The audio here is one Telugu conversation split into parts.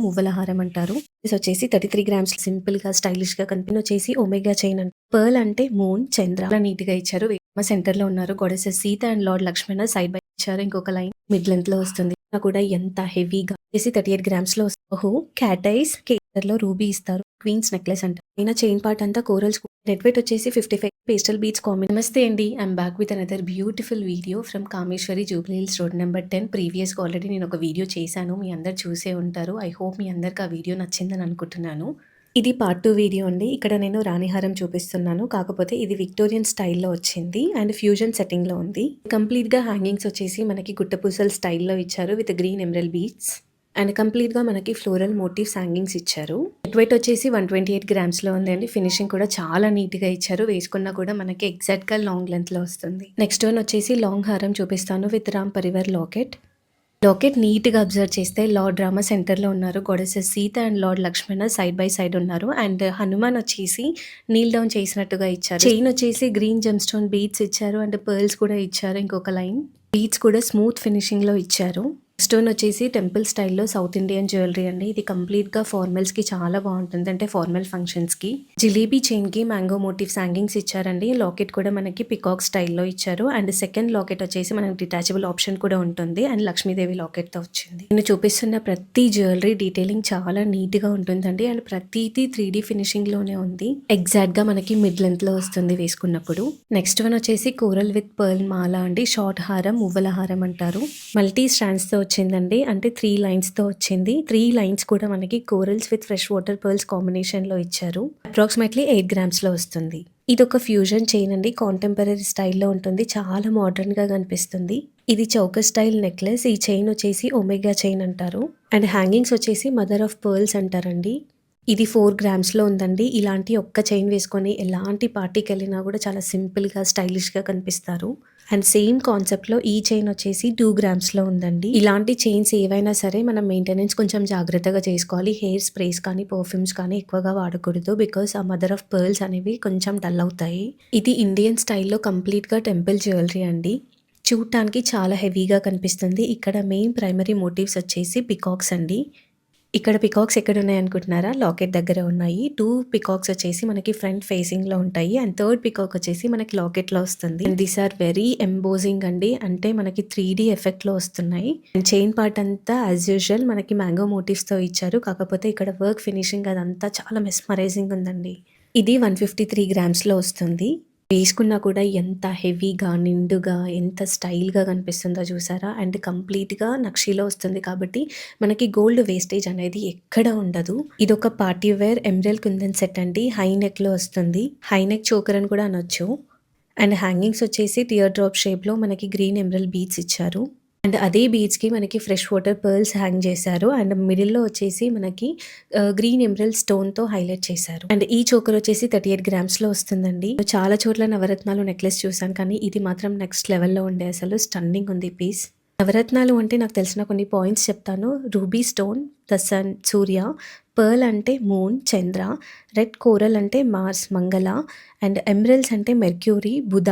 మువ్వల హారం అంటారు. ఇది వచ్చేసి 33 గ్రామ్స్ సింపుల్ గా స్టైలిష్ గా వచ్చేసి ఒమేగా చైన్ అంట. పర్ల్ అంటే మూన్, చంద్ర చాలా నీట్ గా ఇచ్చారు. సెంటర్ లో ఉన్నారు goddesses Sita and lord Lakshmana side by ఇచ్చారు. ఇంకొక లైన్ మిడ్ లెంత్ లో వస్తుంది. కూడా ఎంత హెవీగా చేసి 38 గ్రామ్స్ లో క్యాట్ ఐస్ కేటర్ లో రూబీ ఇస్తారు. క్వీన్స్ నెక్లెస్ అంట. అయినా చైన్ పార్ట్ అంతా కోరల్స్. నెట్ వెయిట్ వచ్చేసి 55 పేస్టల్ బీట్స్ కాంబినేషన్. నమస్తే అండి, I'm back with another beautiful video from Kameshwari Jubilee hills road number 10. ప్రీవియస్గా ఆల్రెడీ నేను ఒక వీడియో చేశాను, మీ అందరు చూసే ఉంటారు. ఐ హోప్ మీ అందరికి ఆ వీడియో నచ్చిందని అనుకుంటున్నాను. ఇది పార్ట్ 2 వీడియో అండి. ఇక్కడ నేను రాణిహారం చూపిస్తున్నాను, కాకపోతే ఇది విక్టోరియన్ స్టైల్లో వచ్చింది అండ్ ఫ్యూజన్ సెట్టింగ్లో ఉంది. కంప్లీట్గా హ్యాంగింగ్స్ వచ్చేసి మనకి గుట్టపూసల్ స్టైల్లో ఇచ్చారు with green emerald beads and కంప్లీట్గా మనకి ఫ్లోరల్ మోటివ్స్ హ్యాంగింగ్స్ ఇచ్చారు. నెట్ వెయిట్ వచ్చేసి 128 గ్రామ్స్లో ఉందండి. ఫినిషింగ్ కూడా చాలా నీట్గా ఇచ్చారు. వేసుకున్నా కూడా మనకి ఎగ్జాక్ట్గా లాంగ్ లెంత్లో వస్తుంది. నెక్స్ట్ వన్ వచ్చేసి లాంగ్ హారం చూపిస్తాను with Ram Parivar locket. Locket నీట్గా అబ్జర్వ్ చేస్తే లార్డ్ రామ సెంటర్లో ఉన్నారు. Goddesses Sita and lord Lakshmana side by side ఉన్నారు. అండ్ హనుమాన్ వచ్చేసి నీల్ డౌన్ చేసినట్టుగా ఇచ్చారు. చైన్ వచ్చేసి గ్రీన్ జెమ్ స్టోన్ బీడ్స్ ఇచ్చారు అండ్ పర్ల్స్ కూడా ఇచ్చారు. ఇంకొక లైన్ బీడ్స్ కూడా స్మూత్ ఫినిషింగ్లో ఇచ్చారు. స్టోన్ వచ్చేసి టెంపుల్ స్టైల్లో సౌత్ ఇండియన్ జ్యువెలరీ అండి. ఇది కంప్లీట్గా ఫార్మల్స్కి చాలా బాగుంటుంది, అంటే ఫార్మల్ ఫంక్షన్స్కి. జిలేబీ చైన్కి మ్యాంగో మోటివ్స్ హ్యాంగింగ్స్ ఇచ్చారండి. లాకెట్ కూడా మనకి పికాక్ స్టైల్లో ఇచ్చారు. అండ్ సెకండ్ లాకెట్ వచ్చేసి మనకి డిటాచబుల్ ఆప్షన్ కూడా ఉంటుంది అండ్ లక్ష్మీదేవి లాకెట్తో వచ్చింది. నేను చూపిస్తున్న ప్రతి జ్యువెలరీ డీటెయిలింగ్ చాలా నీట్గా ఉంటుందండి అండ్ ప్రతిదీ 3D ఫినిషింగ్లోనే ఉంది. ఎగ్జాక్ట్గా మనకి మిడ్ లెంత్లో వస్తుంది వేసుకున్నప్పుడు. నెక్స్ట్ వన్ వచ్చేసి కోరల్ విత్ పర్ల్ మాల అండి. షార్ట్ హారం, మువ్వల హారం అంటారు. మల్టీ స్టాండ్స్తో వచ్చిందండి, అంటే 3 లైన్స్తో వచ్చింది. 3 లైన్స్ కూడా మనకి corals with fresh water pearls కాంబినేషన్లో ఇచ్చారు. అప్రాక్సిమేట్లీ 8 గ్రామ్స్లో వస్తుంది. ఇది ఒక ఫ్యూజన్ చైన్ అండి, కాంటెంపరీ స్టైల్లో ఉంటుంది. చాలా మోడర్న్గా కనిపిస్తుంది. ఇది చౌక స్టైల్ నెక్లెస్. ఈ చైన్ వచ్చేసి ఒమేగా చైన్ అంటారు అండ్ హ్యాంగింగ్స్ వచ్చేసి మదర్ ఆఫ్ పర్ల్స్ అంటారండి. ఇది 4 గ్రామ్స్లో ఉందండి. ఇలాంటి ఒక్క చైన్ వేసుకొని ఎలాంటి పార్టీకి వెళ్ళినా కూడా చాలా సింపుల్గా స్టైలిష్గా కనిపిస్తారు. అండ్ సేమ్ కాన్సెప్ట్లో ఈ చైన్ వచ్చేసి 2 గ్రామ్స్లో ఉందండి. ఇలాంటి చైన్స్ ఏవైనా సరే మనం మెయింటెనెన్స్ కొంచెం జాగ్రత్తగా చేసుకోవాలి. హెయిర్ స్ప్రేస్ కానీ పర్ఫ్యూమ్స్ కానీ ఎక్కువగా వాడకూడదు, బికాస్ ఆ మదర్ ఆఫ్ పర్ల్స్ అనేవి కొంచెం డల్ అవుతాయి. ఇది ఇండియన్ స్టైల్లో కంప్లీట్గా టెంపుల్ జ్యువెలరీ అండి. చూడటానికి చాలా హెవీగా కనిపిస్తుంది. ఇక్కడ మెయిన్ ప్రైమరీ మోటివ్స్ వచ్చేసి పికాక్స్ అండి. ఇక్కడ పికాక్స్ ఎక్కడ ఉన్నాయి అనుకుంటున్నారా? లాకెట్ దగ్గర ఉన్నాయి. 2 పికాక్స్ వచ్చేసి మనకి ఫ్రంట్ ఫేసింగ్ లో ఉంటాయి అండ్ థర్డ్ పికాక్ వచ్చేసి మనకి లాకెట్ లో వస్తుంది. దీస్ ఆర్ వెరీ ఎంబోజింగ్ అండి, అంటే మనకి 3D ఎఫెక్ట్ లో వస్తున్నాయి. అండ్ చైన్ పార్ట్ అంతా యాజ్ యూజువల్ మనకి మ్యాంగో మోటివ్స్ తో ఇచ్చారు, కాకపోతే ఇక్కడ వర్క్ ఫినిషింగ్ అదంతా చాలా మెస్మరైజింగ్ ఉందండి. ఇది 153 గ్రామ్స్ లో వస్తుంది. వేసుకున్నా కూడా ఎంత హెవీగా, నిండుగా, ఎంత స్టైల్గా కనిపిస్తుందో చూసారా. అండ్ కంప్లీట్గా నక్షీలో వస్తుంది కాబట్టి మనకి గోల్డ్ వేస్టేజ్ అనేది ఎక్కడ ఉండదు. ఇది ఒక party wear emerald kundan set అండి. హై నెక్లో వస్తుంది. హై నెక్ చోకర్ అని కూడా అనొచ్చు. అండ్ హ్యాంగింగ్స్ వచ్చేసి టియర్ డ్రాప్ షేప్లో మనకి గ్రీన్ ఎమరల్ బీడ్స్ ఇచ్చారు. అండ్ అదే బీడ్స్కి మనకి ఫ్రెష్ వాటర్ పర్ల్స్ హ్యాంగ్ చేశారు. అండ్ మిడిల్లో వచ్చేసి మనకి గ్రీన్ ఎమరల్ స్టోన్తో హైలైట్ చేశారు. అండ్ ఈ చోకర్ వచ్చేసి 38 గ్రామ్స్లో వస్తుందండి. చాలా చోట్ల నవరత్నాలు నెక్లెస్ చూసాను, కానీ ఇది మాత్రం నెక్స్ట్ లెవెల్లో ఉండే, అసలు స్టన్నింగ్ ఉంది పీస్. నవరత్నాలు అంటే నాకు తెలిసిన కొన్ని పాయింట్స్ చెప్తాను. Ruby stone, the sun, Surya. Pearl అంటే మూన్, చంద్ర. రెడ్ కోరల్ అంటే మార్స్, మంగళ. అండ్ ఎమరల్స్ అంటే మెర్క్యూరీ, బుధ.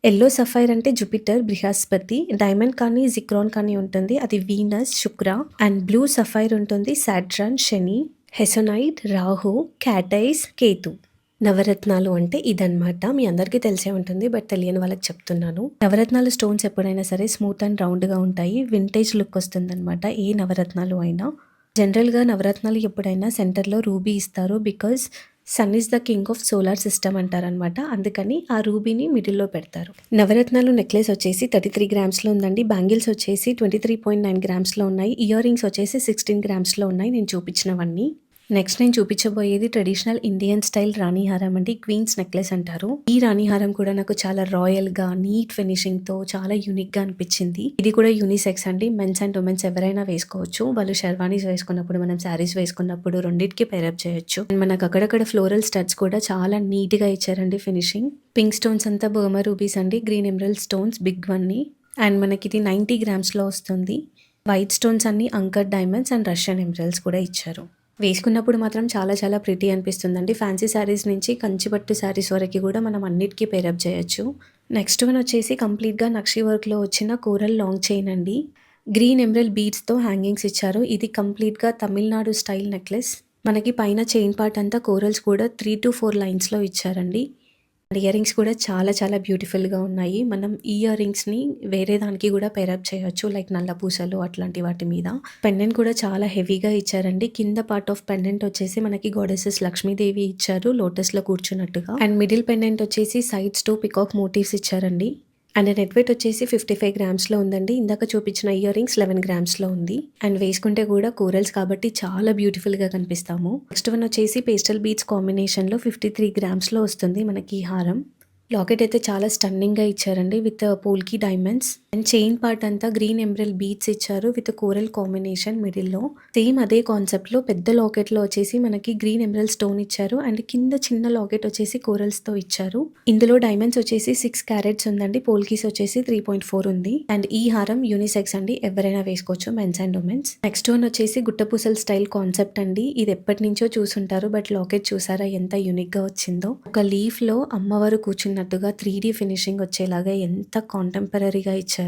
ఎల్లో సఫైర్ అంటే జూపిటర్, బృహస్పతి. డైమండ్ కానీ జిక్రాన్ కానీ ఉంటుంది, అది Venus, Shukra. And blue sapphire ఉంటుంది, సాట్రన్, శని. హెసోనైట్, రాహు. క్యాటైస్, కేతు. నవరత్నాలు అంటే ఇదన్నమాట. మీ అందరికీ తెలిసే ఉంటుంది, బట్ తెలియని వాళ్ళకి చెప్తున్నాను. నవరత్నాలు స్టోన్స్ ఎప్పుడైనా సరే స్మూత్ అండ్ రౌండ్గా ఉంటాయి. వింటేజ్ లుక్ వస్తుంది అనమాట ఏ నవరత్నాలు అయినా. జనరల్గా నవరత్నాలు ఎప్పుడైనా సెంటర్లో రూబీ ఇస్తారు, because sun is the king of solar system అంటారనమాట. అందుకని ఆ రూబీని మిడిల్లో పెడతారు. నవరత్నాలు నెక్లెస్ వచ్చేసి 33 గ్రామ్స్లో ఉందండి. బ్యాంగిల్స్ వచ్చేసి 23.9 గ్రామ్స్లో ఉన్నాయి. ఇయర్ రింగ్స్ వచ్చేసి 16 గ్రామ్స్లో ఉన్నాయి నేను చూపించినవన్నీ. నెక్స్ట్ నేను చూపించబోయేది ట్రెడిషనల్ ఇండియన్ స్టైల్ రాణిహారం అండి. క్వీన్స్ నెక్లెస్ అంటారు. ఈ రాణిహారం కూడా నాకు చాలా రాయల్ గా, నీట్ ఫినిషింగ్ తో చాలా యూనిక్ గా అనిపించింది. ఇది కూడా యూనిసెక్స్ అండి. మెన్స్ అండ్ ఉమెన్స్ ఎవరైనా వేసుకోవచ్చు. వాళ్ళు షెర్వానీస్ వేసుకున్నప్పుడు, మనం శారీస్ వేసుకున్నప్పుడు రెండింటికి పేరప్ చేయొచ్చు. మనకు అక్కడక్కడ ఫ్లోరల్ స్టడ్స్ కూడా చాలా నీట్ గా ఇచ్చారండి ఫినిషింగ్. పింక్ స్టోన్స్ అంతా బర్మా రూబీస్ అండి. Green emerald stones big one ని. అండ్ మనకి ఇది 90 గ్రామ్స్లో వస్తుంది. వైట్ స్టోన్స్ అన్ని uncut diamonds and Russian emeralds కూడా ఇచ్చారు. వేసుకున్నప్పుడు మాత్రం చాలా చాలా ప్రిటీ అనిపిస్తుందండి. ఫ్యాన్సీ శారీస్ నుంచి కంచిపట్టు శారీస్ వరకు కూడా మనం అన్నిటికీ పేరప్ చేయొచ్చు. నెక్స్ట్ వన్ వచ్చేసి కంప్లీట్గా నక్షి వర్క్లో వచ్చిన కోరల్ లాంగ్ చైన్ అండి. గ్రీన్ ఎమరల్డ్ బీడ్స్‌తో హ్యాంగింగ్స్ ఇచ్చారు. ఇది కంప్లీట్‌గా తమిళనాడు స్టైల్ నెక్లెస్. మనకి పైన చైన్ పార్ట్ అంతా కోరల్స్ కూడా 3-4 లైన్స్‌లో ఇచ్చారండి. ఇయర్ రింగ్స్ కూడా చాలా చాలా బ్యూటిఫుల్‌గా ఉన్నాయి. మనం ఈ ఇయర్ రింగ్స్‌ని వేరే దానికి కూడా పెయిరప్ చేయొచ్చు. లైక్ నల్ల పూసలు అట్లాంటి వాటి మీద. పెండెంట్ కూడా చాలా హెవీగా ఇచ్చారండి. కింద పార్ట్ ఆఫ్ పెండెంట్ వచ్చేసి మనకి గాడెసెస్ లక్ష్మీదేవి ఇచ్చారు లోటస్‌లో కూర్చున్నట్టుగా. అండ్ మిడిల్ పెండెంట్ వచ్చేసి సైడ్స్ 2 పికాక్ మోటివ్స్ ఇచ్చారండి. అండ్ నెట్ వెయిట్ వచ్చేసి 55 గ్రామ్స్‌లో ఉందండి. ఇందాక చూపించిన ఇయర్ రింగ్స్ 11 గ్రామ్స్‌లో ఉంది. అండ్ వేసుకుంటే కూడా కోరల్స్ కాబట్టి చాలా బ్యూటిఫుల్‌గా కనిపిస్తాము. నెక్స్ట్ వన్ వచ్చేసి పేస్టల్ బీడ్స్ కాంబినేషన్‌లో 53 గ్రామ్స్‌లో వస్తుంది మనకి ఈ హారం. లాకెట్ అయితే చాలా స్టన్నింగ్‌గా ఇచ్చారండి with polki diamonds. And chain part అంతా గ్రీన్ ఎమరల్డ్ బీడ్స్ ఇచ్చారు విత్ కోరల్ కాంబినేషన్ మిడిల్‌లో. సేమ్ అదే కాన్సెప్ట్‌లో పెద్ద లాకెట్‌లో వచ్చేసి మనకి గ్రీన్ ఎమరల్డ్ స్టోన్ ఇచ్చారు. అండ్ కింద చిన్న లాకెట్ వచ్చేసి కోరల్స్‌తో ఇచ్చారు. ఇందులో డైమండ్స్ వచ్చేసి 6 క్యారెట్స్ ఉందండి. పోల్కీస్ వచ్చేసి 3.4 ఉంది. అండ్ ఈ హారం యూనిసెక్స్ అండి. ఎవరైనా వేసుకోవచ్చు mens and womens. Next one వచ్చేసి గుట్టపూసల స్టైల్ కాన్సెప్ట్ అండి. ఇది ఎప్పటి నుంచో చూసుంటారు. బట్ లాకెట్ చూసారా ఎంత యూనిక్‌గా వచ్చిందో. ఒక లీఫ్‌లో అమ్మవారు కూర్చున్నట్టుగా 3D ఫినిషింగ్ వచ్చేలాగా ఎంత కాంటెంపరరీగా ఇచ్చారో.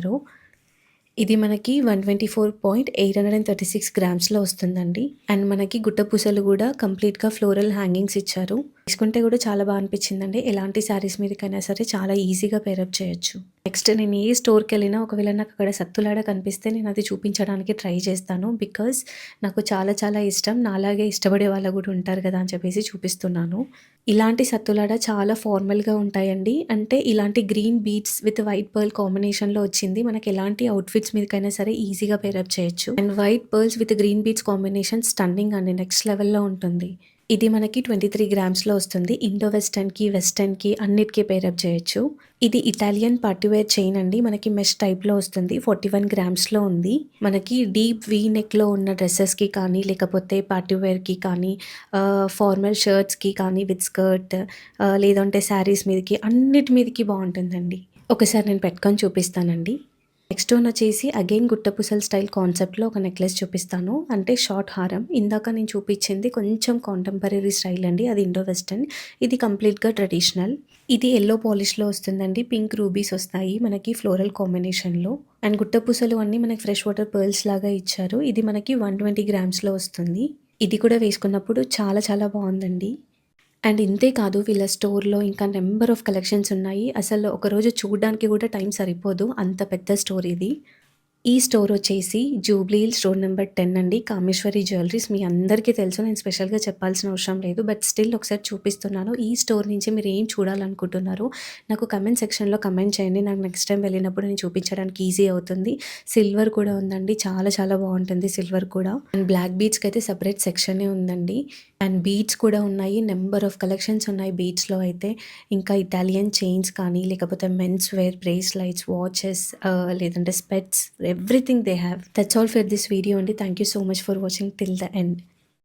ఇది మనకి 124.836 గ్రామ్స్‌లో వస్తుందండి. అండ్ మనకి గుట్టపూసలు కూడా కంప్లీట్‌గా ఫ్లోరల్ హ్యాంగింగ్స్ ఇచ్చారు. తీసుకుంటే కూడా చాలా బాగా అనిపించిందండి. ఎలాంటి శారీస్ మీదకైనా సరే చాలా ఈజీగా పేరప్ చేయొచ్చు. నెక్స్ట్ నేను ఏ స్టోర్‌కెళ్ళినా ఒకవేళ నాకు అక్కడ సత్తులాడ కనిపిస్తే నేను అది చూపించడానికి ట్రై చేస్తాను. బికాజ్ నాకు చాలా చాలా ఇష్టం. నాలాగే ఇష్టపడే వాళ్ళు కూడా ఉంటారు కదా అని చెప్పేసి చూపిస్తున్నాను. ఇలాంటి సత్తులాడ చాలా ఫార్మల్‌గా ఉంటాయండి. అంటే ఇలాంటి green beads with white pearl కాంబినేషన్‌లో వచ్చింది. మనకి ఎలాంటి అవుట్‌ఫిట్స్ మీదకైనా సరే ఈజీగా పేరప్ చేయొచ్చు. And white pearls with green beads combination stunning అండి. నెక్స్ట్ లెవెల్‌లో ఉంటుంది. ఇది మనకి 23 గ్రామ్స్‌లో వస్తుంది. ఇండో వెస్టర్న్‌కి అన్నిటికి పేరప్ చేయొచ్చు. ఇది ఇటాలియన్ పార్టీ వేర్ చైన్ అండి. మనకి మెష్ టైప్‌లో వస్తుంది. 41 గ్రామ్స్‌లో ఉంది. మనకి డీప్ వీ నెక్‌లో ఉన్న డ్రెసెస్‌కి కానీ, లేకపోతే పార్టీ వేర్‌కి కానీ, ఫార్మల్ షర్ట్స్‌కి కానీ విత్ స్కర్ట్, లేదంటే శారీస్ మీదకి అన్నిటి మీదకి బాగుంటుందండి. ఒకసారి నేను పెట్టుకొని చూపిస్తానండి. నెక్స్ట్ వన్ వచ్చేసి అగైన్ గుట్టపూసల స్టైల్ కాన్సెప్ట్‌లో ఒక నెక్లెస్ చూపిస్తాను. అంటే షార్ట్ హారం. ఇందాక నేను చూపించింది కొంచెం కాంటెంపరరీ స్టైల్ అండి. అది ఇండో వెస్టర్న్. ఇది కంప్లీట్‌గా ట్రెడిషనల్. ఇది యెల్లో పాలిష్‌లో వస్తుందండి. పింక్ రూబీస్ వస్తాయి మనకి ఫ్లోరల్ కాంబినేషన్‌లో. అండ్ గుట్టపూసలు అన్నీ మనకి ఫ్రెష్ వాటర్ పర్ల్స్ లాగా ఇచ్చారు. ఇది మనకి 120 గ్రామ్స్‌లో వస్తుంది. ఇది కూడా వేసుకున్నప్పుడు చాలా చాలా బాగుందండి. అండ్ ఇంతే కాదు వీళ్ళ స్టోర్‌లో ఇంకా నంబర్ ఆఫ్ కలెక్షన్స్ ఉన్నాయి. అసలు ఒకరోజు చూడడానికి కూడా టైం సరిపోదు. అంత పెద్ద స్టోర్ ఇది. ఈ స్టోర్ వచ్చేసి జూబ్లీ హిల్స్ రోడ్ నెంబర్ 10 అండి. కామేశ్వరి జ్యువెలరీస్ మీ అందరికీ తెలుసు. నేను స్పెషల్‌గా చెప్పాల్సిన అవసరం లేదు. బట్ స్టిల్ ఒకసారి చూపిస్తున్నాను. ఈ స్టోర్ నుంచి మీరు ఏం చూడాలనుకుంటున్నారో నాకు కమెంట్ సెక్షన్‌లో కమెంట్ చేయండి. నాకు నెక్స్ట్ టైం వెళ్ళినప్పుడు నేను చూపించడానికి ఈజీ అవుతుంది. సిల్వర్ కూడా ఉందండి. చాలా చాలా బాగుంటుంది సిల్వర్ కూడా. అండ్ బ్లాక్ బీడ్స్‌కి అయితే సెపరేట్ సెక్షనే ఉందండి. అండ్ బీడ్స్ కూడా ఉన్నాయి. నంబర్ ఆఫ్ కలెక్షన్స్ ఉన్నాయి బీడ్స్‌లో అయితే. ఇంకా ఇటాలియన్ చైన్స్ కానీ, లేకపోతే మెన్స్ వేర్ బ్రేస్లైట్స్, వాచెస్, లేదంటే specs, everything they have. That's all for this video అండి. Thank you so much for watching till the end.